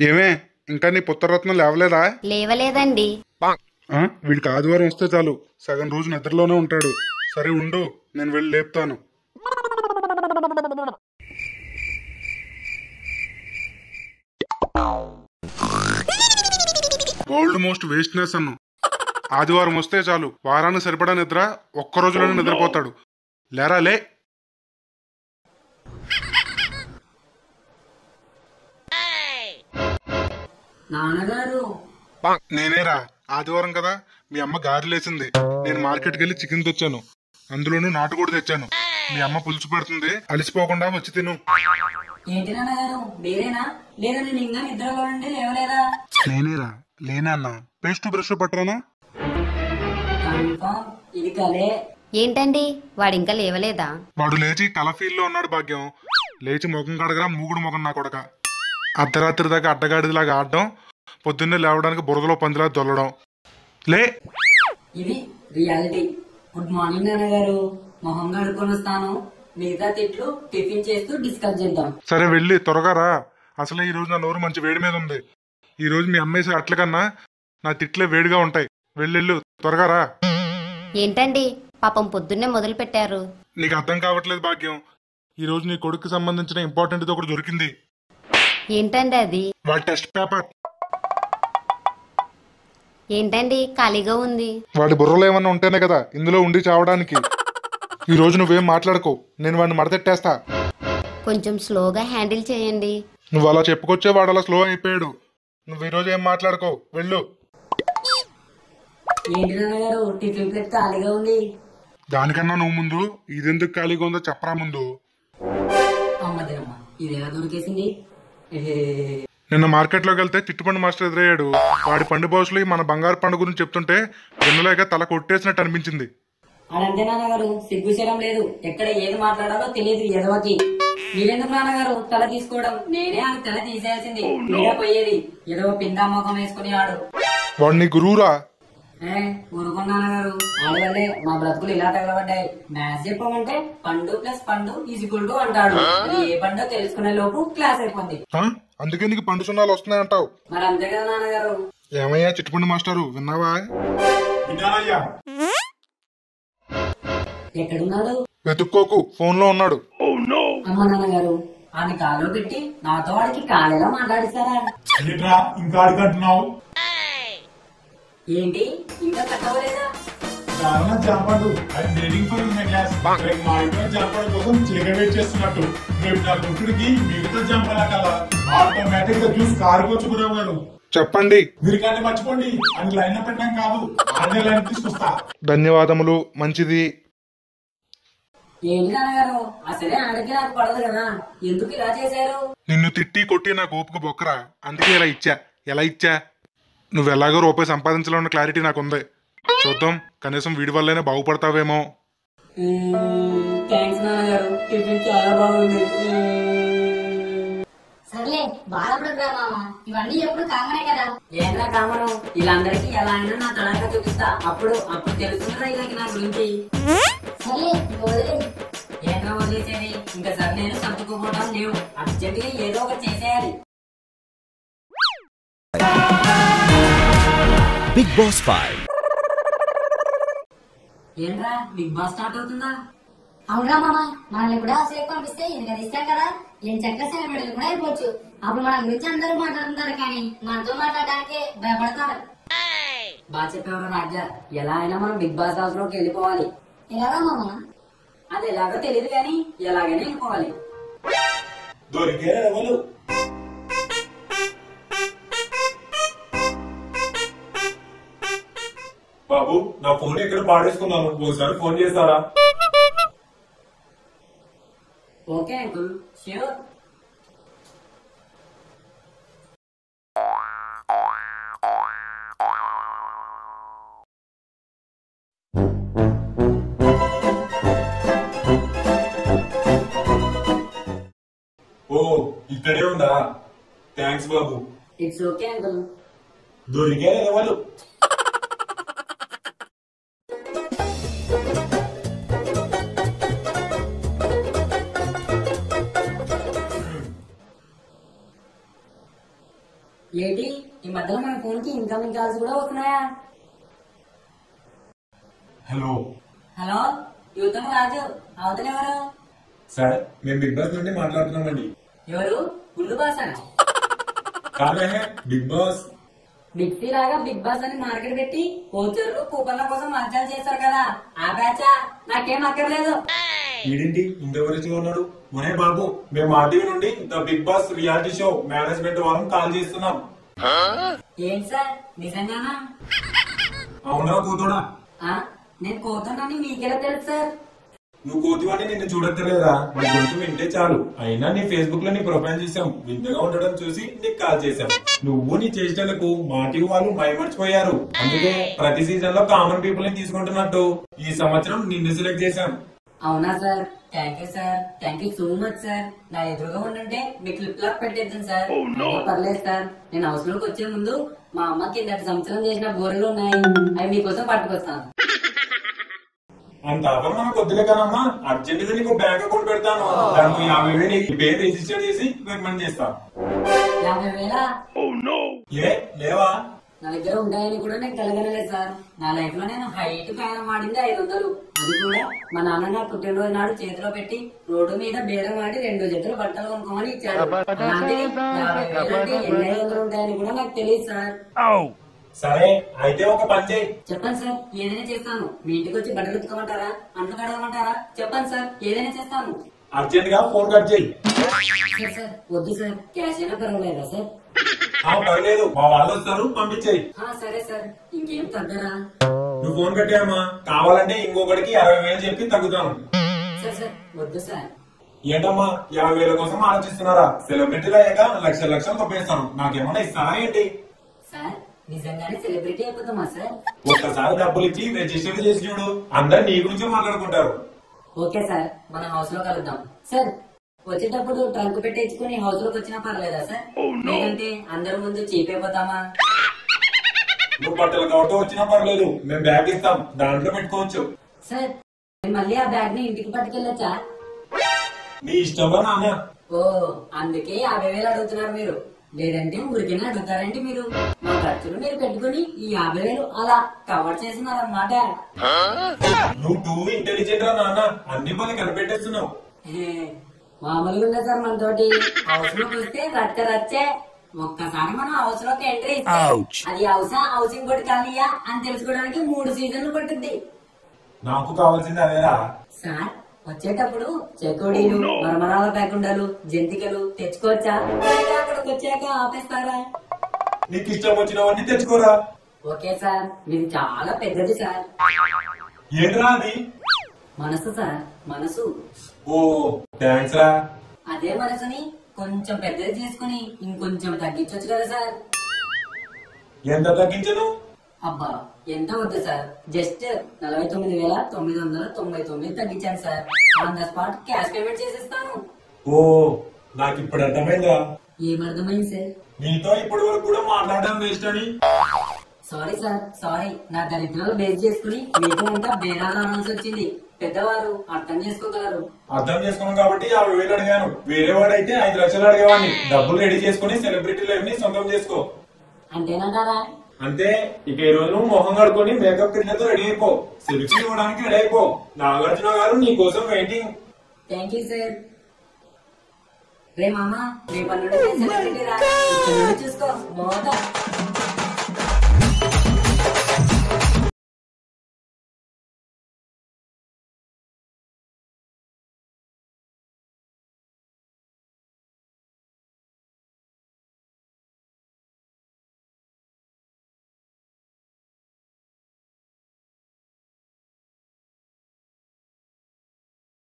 ఏమే ఇంకా నీ పుత్రరత్నం లేవలేదా? లేవలేదండి. వీడికి ఆదివారం వస్తే చాలు సగం రోజు నిద్రలోనే ఉంటాడు. సరే ఉండు, నేను వెళ్ళి లేపుతాను. ఓల్డ్ మోస్ట్ వేస్ట్నెస్ అన్ను. ఆదివారం వస్తే చాలు వారానికి సరిపడా నిద్ర ఒక్క రోజులోనే నిద్రపోతాడు. లేరా లే. నాన్నగారు నేనేరా, ఆదివారం కదా మీ అమ్మ గారెలేసింది. నేను మార్కెట్కి వెళ్ళి చికెన్ తెచ్చాను, అందులోనూ నాటుకోడి తెచ్చాను. మీ అమ్మ పులుసు పెడుతుంది, అలసిపోకుండా వచ్చి తిను. ఏంటి నాన్నగారు మీరేనా? లేదా నేను ఇంకా నిద్రలో ఉండి లేవలేదా? నేనేరా, లేనా అన్న. Paste brush పట్టరానా? కన్ఫర్మ్ ఇది కలే. ఏంటండి వాడింకా లేవలేదా? వాడు లేచి కలఫీల్లో ఉన్నాడు భాగ్యం. లేచి ముఖం కడగరా మూగుడు ముఖం నా కొడక. అర్ధరాత్రి దాకా అడ్డగాడిదిలాగా ఆడడం, పొద్దున్నే లేవడానికి బురదలో పందిలా దొల్లడం. లే. ఇది రియాలిటీ. గుడ్ మార్నింగ్ నాన్నగారు. మొహం కడుక్కొని వస్తాను. మిగతా తిట్లు టిఫిన్ చేస్తూ డిస్కస్ చేద్దాం. సరే వెళ్ళి త్వరగా రా. అసలే ఈ రోజు నా నోరు మంచి వేడి మీద ఉంది. ఈ రోజు మీ అమ్మేసే అట్ల కన్నా నా తిట్లే వేడిగా ఉంటాయి. వెళ్ళెళ్ళు, త్వరగా రా. ఏంటండి పాపం పొద్దున్నే మొదలు పెట్టారు. నీకు అర్థం కావట్లేదు భాగ్యం. ఈ రోజు నీ కొడుకు సంబంధించిన ఇంపార్టెంట్ ఒకటి దొరికింది. ఏంటండి అది? వాడి టెస్ట్ పేపర్. ఏంటండి ఖాళీగా ఉంది? వాడి బుర్రలో ఏమన్నా ఉంటేనే కదా ఇందులో ఉండి చావడానికి. ఈ రోజు నువ్వేం మాట్లాడుకో, నేను వాడిని మడతెట్టేస్తా. కొంచెం స్లోగా హ్యాండిల్ చేయండి. నువ్వు అలా చెప్పుకొచ్చే వాడు అలా స్లో అయిపోయాడు. నువ్వు ఈ రోజు ఏం మాట్లాడుకో, వెళ్ళు. ఏంటి నాన్నగారు టిఫిన్ ప్లేట్ ఖాళీగా ఉంది? దానికన్నా నువ్వు ముందు ఇదెందుకు ఖాళీగా ఉందో చెప్పరా ముందు. అమ్మదేమ్మ ఇది ఎలా దొరికేసింది? నిన్న మార్కెట్లోకి వెళ్తే చిట్టుపండు మాస్టర్ ఎదురయ్యాడు. వాడి పండు బాసులు మన బంగారు పండు గురించి చెప్తుంటే వినలేక తల కొట్టేసినట్టు అనిపించింది. అదంతే నాన్నగారు, సిగ్గుశరం లేదు. ఎక్కడ ఏది మాట్లాడాలో తెలియదు ఎదవకి. మీరెందుకు నాన్నగారు తల తీసుకోవడం? నేనే ఆ తల తీసేయాల్సింది. మీరే పోయేది. ఏదో పిండా ముఖం వేసుకుని ఆడు. వాడు నీ గురువురా. ఊరుకున్నా నాన్నగారు, ఆడి వల్లే మా బ్రతుకులు ఇలా తగలబడ్డాయి. మ్యాథ్స్ చెప్పమంటే పండు ప్లస్ పండు ఈజ్ఈక్వల్ టు అంటాడు. అది ఏ పండో తెలుసుకునే లోపు క్లాస్ అయిపోద్ది. అందుకే నీకు పండు సున్నాలు వస్తున్నాయంటావు. మరి అంతే కదా నాన్నగారు. ఏమయ్యా చిట్టుపండు మాస్టారు, విన్నావా? ఎక్కడున్నాడు? వెతుక్కోకు, ఫోన్ లో ఉన్నాడు. అమ్మ నాన్నగారు, ఆయన కాల్లో పెట్టి నాతో వాడికి కాలేలా మాట్లాడిస్తారా? ఇంకా అడుగుంటున్నావు ఏంటి ఇంకా కట్టవలేదా? జాంపడు వెయిటింగ్ ఫర్ మై క్లాస్. మా ఇంట్లో జాంపడు కోసం చీక వెయిట్ చేస్తున్నట్టు. రేపు నా గుట్టుడికి మిగతా జాంపలా కదా ఆటోమేటిక్ గా జ్యూస్ కారుకొచ్చుకురావు గారు. చెప్పండి. మీరు కానీ మర్చిపోండి అని లైన్ పెట్టడం కాదు, అన్ని లైన్ తీసుకొస్తా. ధన్యవాదములు, మంచిది. ఏంటి నాన్నగారు, అసలే ఆడకి నాకు పడదు కదా, ఎందుకు ఇలా చేశారు? నిన్ను తిట్టి కొట్టి నాకు ఓపిక బొక్కరా, అందుకే ఇలా ఇచ్చా. ఎలా ఇచ్చా? నువ్వు ఎలాగో రూపాయి సంపాదించాలన్న క్లారిటీ నాకుంది. చూద్దాం, కనీసం వీడి వల్లైనా బాగుపడతావేమో. థ్యాంక్స్ నాన్నగారు, టిఫిన్ చాలా బాగుంది. సర్లే బాధపడదురా మామ, ఇవన్నీ ఎప్పుడు కామనే కదా. ఏంట్రా కామను, వీళ్ళందరికీ ఎలా అయినా నా తడాక చూపిస్తా. అప్పుడు తెలుస్తుందా ఇలాగ నా గురించి. సర్లే వదిలే. ఏంట్రా వదిలేసేది? ఇంకా సరే నేను చంపుకోవడం లేవు. అర్జెంట్ గా ఏదో ఒకటి చేసేయాలి. Bigg Boss 5. ఏంట్రా బిగ్ బాస్ స్టార్ట్ అవుతుందా? అవునరా మామ, మనల్ని కూడా సేఫ్ పంపిస్తే ఎందుకు ఇస్తాం కదా, ఏం చక్కగా సెలబ్రిటీలు కూడా అయిపోవచ్చు. అప్పుడు మన గురించి అందరూ మాట్లాడుతుంటారు, కానీ మనతో మాట్లాడడానికి భయపడతారు. బాగా చెప్పేవారు రాజా. ఎలా అయినా మనం బిగ్ బాస్ హౌస్ లోకి వెళ్ళిపోవాలి. ఎలాగా మామ? అది ఎలాగో తెలియదు కానీ ఎలాగైనా వెళ్ళిపోవాలి. దొరికే ఎవరు? బాబు, నా ఫోన్ ఎక్కడ పాడేసుకున్నాను, ఒకసారి ఫోన్ చేస్తారా? Okay uncle, sure. ఓ ఇక్కడే ఉందా? Thanks Babu. It's okay uncle. దొరికే ఎవరు? ఏంటి ఈ మధ్యలో మన ఫోన్ కి ఇన్కమింగ్ కాల్స్ కూడా వస్తున్నాయా? హలో హలో యువతము రాజు, అవతల ఎవరు? సార్, మేము బిగ్ బాస్ నుండి మాట్లాడుతున్నామండి. ఎవరు? గుండు బాస్ అని కాదే బిగ్ బాస్. మిక్సీ లాగా బిగ్ బాస్ అని మార్కెట్ పెట్టి కోచర్లు కూపన్ల కోసం మర్చాలు చేశారు కదా, ఆ బ్యాచా? నాకేం అక్కర్లేదు. ఈడింటి ఇంకెవరిగా ఉన్నాడు? మునే బాబు, మేము ఆర్టీవీ నుండి the Bigg Boss reality show management వారం కాల్ చేస్తున్నాం. ఏంటి సార్, నిజంగానా? అవునా కూతుడా? ఆ, నేను కోతున్నాను మీకెలా తెలుసు సార్? నువ్వు కోతివాడిని నిన్ను చూడక్కర్లేదా? నీ గొంతు వింటే చాలు. అయినా నీ ఫేస్బుక్ లో నీ ప్రొఫైల్ చూసాం, వింతగా ఉండడం చూసి నీకు కాల్ చేశాం. నువ్వు నీ చేష్టలకు మా టీవీ వాళ్ళు మైమర్చిపోయారు. అందుకే ప్రతి సీజన్ లో కామన్ పీపుల్ ని తీసుకుంటున్నట్టు ఈ సంవత్సరం నిన్ను సెలెక్ట్ చేశాం. అవునా sir? Thank you sir, thank you so much sir. నా ఎదురుగా ఉండంటే మీ క్లిప్ లాక్ పెట్టేద్దాం సార్. పర్లేదు సార్, నేను హౌస్ లోకి వచ్చే ముందు మా అమ్మ కిందటి సంవత్సరం చేసిన బోర్లు ఉన్నాయి, అవి మీకోసం పట్టుకొస్తాను. అంత ఆఫర్ మనకు వద్దులే కదమ్మా. అర్జెంట్ గా నీకు బ్యాంక్ అకౌంట్ పెడతాను. దానికి 50,000 నీ పేరు రిజిస్టర్ చేసి రికమెండ్ చేస్తాను. 50,000 ఏ లేవా? నా దగ్గర ఉంటాయని కూడా నేను కలగలేదు సార్. నా లైఫ్ లో నేను హైట్ ఫ్యాన్ వాడింది 500, అది కూడా మా నాన్న నా పుట్టినరోజు నాడు చేతిలో పెట్టి రోడ్డు మీద బేరం ఆడి 2 జతలు బట్టలు కొనుక్కోమని ఇచ్చాడు. అలాంటిది 50,000 అంటే 800 ఉంటాయని కూడా నాకు తెలియదు సార్. సరే అయితే ఒక పని చేయి. చెప్పండి సార్, ఏదైనా చేస్తాను. మీ ఇంటికి వచ్చి బట్టలు ఉతుకోమంటారా, అంట్లు కడగమంటారా? చెప్పండి సార్, ఏదైనా చేస్తాను. అర్జెంట్ గా ఫోన్ కట్ చేయి. సార్ సార్ వద్దు సార్, క్యాష్ అయినా పర్వాలేదా సార్? పర్లేదు, మా వాళ్ళు వస్తారు, పంపించేయి. సరే సార్, ఇంకేం తగ్గరా? నువ్వు ఫోన్ పెట్టామా, కావాలంటే ఇంకొకటికి 60,000 చెప్పి తగ్గుతాను. సార్ సార్ వద్దు సార్. ఏంటమ్మా 50,000 కోసం ఆలోచిస్తున్నారా? సెలబ్రిటీలు అయ్యాక లక్షలు లక్షలు తప్పేస్తాను. నాకేమన్నా ఇస్తారా ఏంటి? సార్ నిజంగానే సెలబ్రిటీ అయిపోతామా సార్? ఒక్కసారి డబ్బులు ఇచ్చి రిజిస్టర్ చేసి చూడు, అందరు నీ గురించి మాట్లాడుకుంటారు. ఓకే సార్, మన హౌస్ లో కలుద్దాం. సార్ వచ్చేటప్పుడు ట్రంక్ పెట్టేసుకుని హౌస్ లోకి వచ్చినా పర్లేదా సార్? లేదంటే అందరి ముందు చీప్ అయిపోతామా? నువ్వు బట్టలు కవర్తో వచ్చినా పర్లేదు, మేము బ్యాగ్ ఇస్తాం, దాంట్లో పెట్టుకోవచ్చు. సార్ నేను మళ్ళీ ఆ బ్యాగ్ ని ఇంటికి పట్టుకెళ్ళొచ్చా? నీ ఇష్టంగా నాన్న. ఓ అందుకే 50,000 అడుగుతున్నారు మీరు, లేదంటే ఊరికైనా అడుగుతారంటే మీరు? మా ఖర్చులు మీరు పెట్టుకుని ఈ 50,000 అలా కవర్ చేస్తున్నారన్నమాట. నువ్వు టూ ఇంటెలిజెంట్ రా నాన్న, అన్ని పని కనిపెట్టేస్తున్నావు. మామూలుగా ఉందా సార్ మనతోటి? హౌస్ లోకి వస్తే రచ్చే. ఒక్కసారి మనం హౌస్ లోకి ఎంట్రీ ఇస్తే అది హౌసా హౌసింగ్ బోర్డు ఖాళీయా అని తెలుసుకోవడానికి 3 సీజన్లు పట్టుద్ది. నాకు కావాల్సింది అదేరా. సార్ వచ్చేటప్పుడు చెకోడీలు, మరమరాల ప్యాకుండాలు, జంతికలు తెచ్చుకోవచ్చా? లేక అక్కడికి వచ్చాక ఆపేస్తారా? నీకు ఇష్టం వచ్చినవన్నీ తెచ్చుకోరా. ఓకే సార్, మీది చాలా పెద్దది సార్. ఏంట్రా అది? మనసు సార్, మనసు. ఓ థ్యాంక్స్ రా. అదే మనసుని కొంచెం పెద్దది చేసుకుని ఇంకొంచెం తగ్గించవచ్చు కదా సార్? ఎంత తగ్గించను? అబ్బా ఎంత వద్దు సార్, జస్ట్ 49,999 తగ్గించాను sir. On the spot cash payment చేసేస్తాను. ఓ నాకు ఇప్పుడు అర్థమైందా? ఏమర్థమైంది సార్? నీతో ఇప్పటి వరకు కూడా మాట్లాడడం వేస్ట్ అని. Sorry sir, sorry. నా దరిద్రాలు బేస్ చేసుకుని మీతో అంతా బేరాలు అనాల్సి వచ్చింది. పెద్దవారు అర్థం చేసుకోగలరు. అర్థం చేసుకున్నాం కాబట్టి 50,000 అడిగాను. వేరే వాడైతే 5 లక్షలు అడిగేవాడిని. డబ్బులు రెడీ చేసుకుని సెలబ్రిటీ లైఫ్ ని సొంతం చేసుకో. అంతేనంటారా? అంతే. ఇక ఈ రోజు నువ్వు మొహం కడుకొని మేకప్ కిట్లతో రెడీ అయిపో. సెల్ఫీ ఇవ్వడానికి రెడీ అయిపో. నాగార్జున గారు నీ కోసం వెయిటింగ్. Thank you sir. రే మామ, రేపటి నుండి సెలబ్రిటీ రా, ఇక్కడ నుండి చూసుకో. బాగుందా?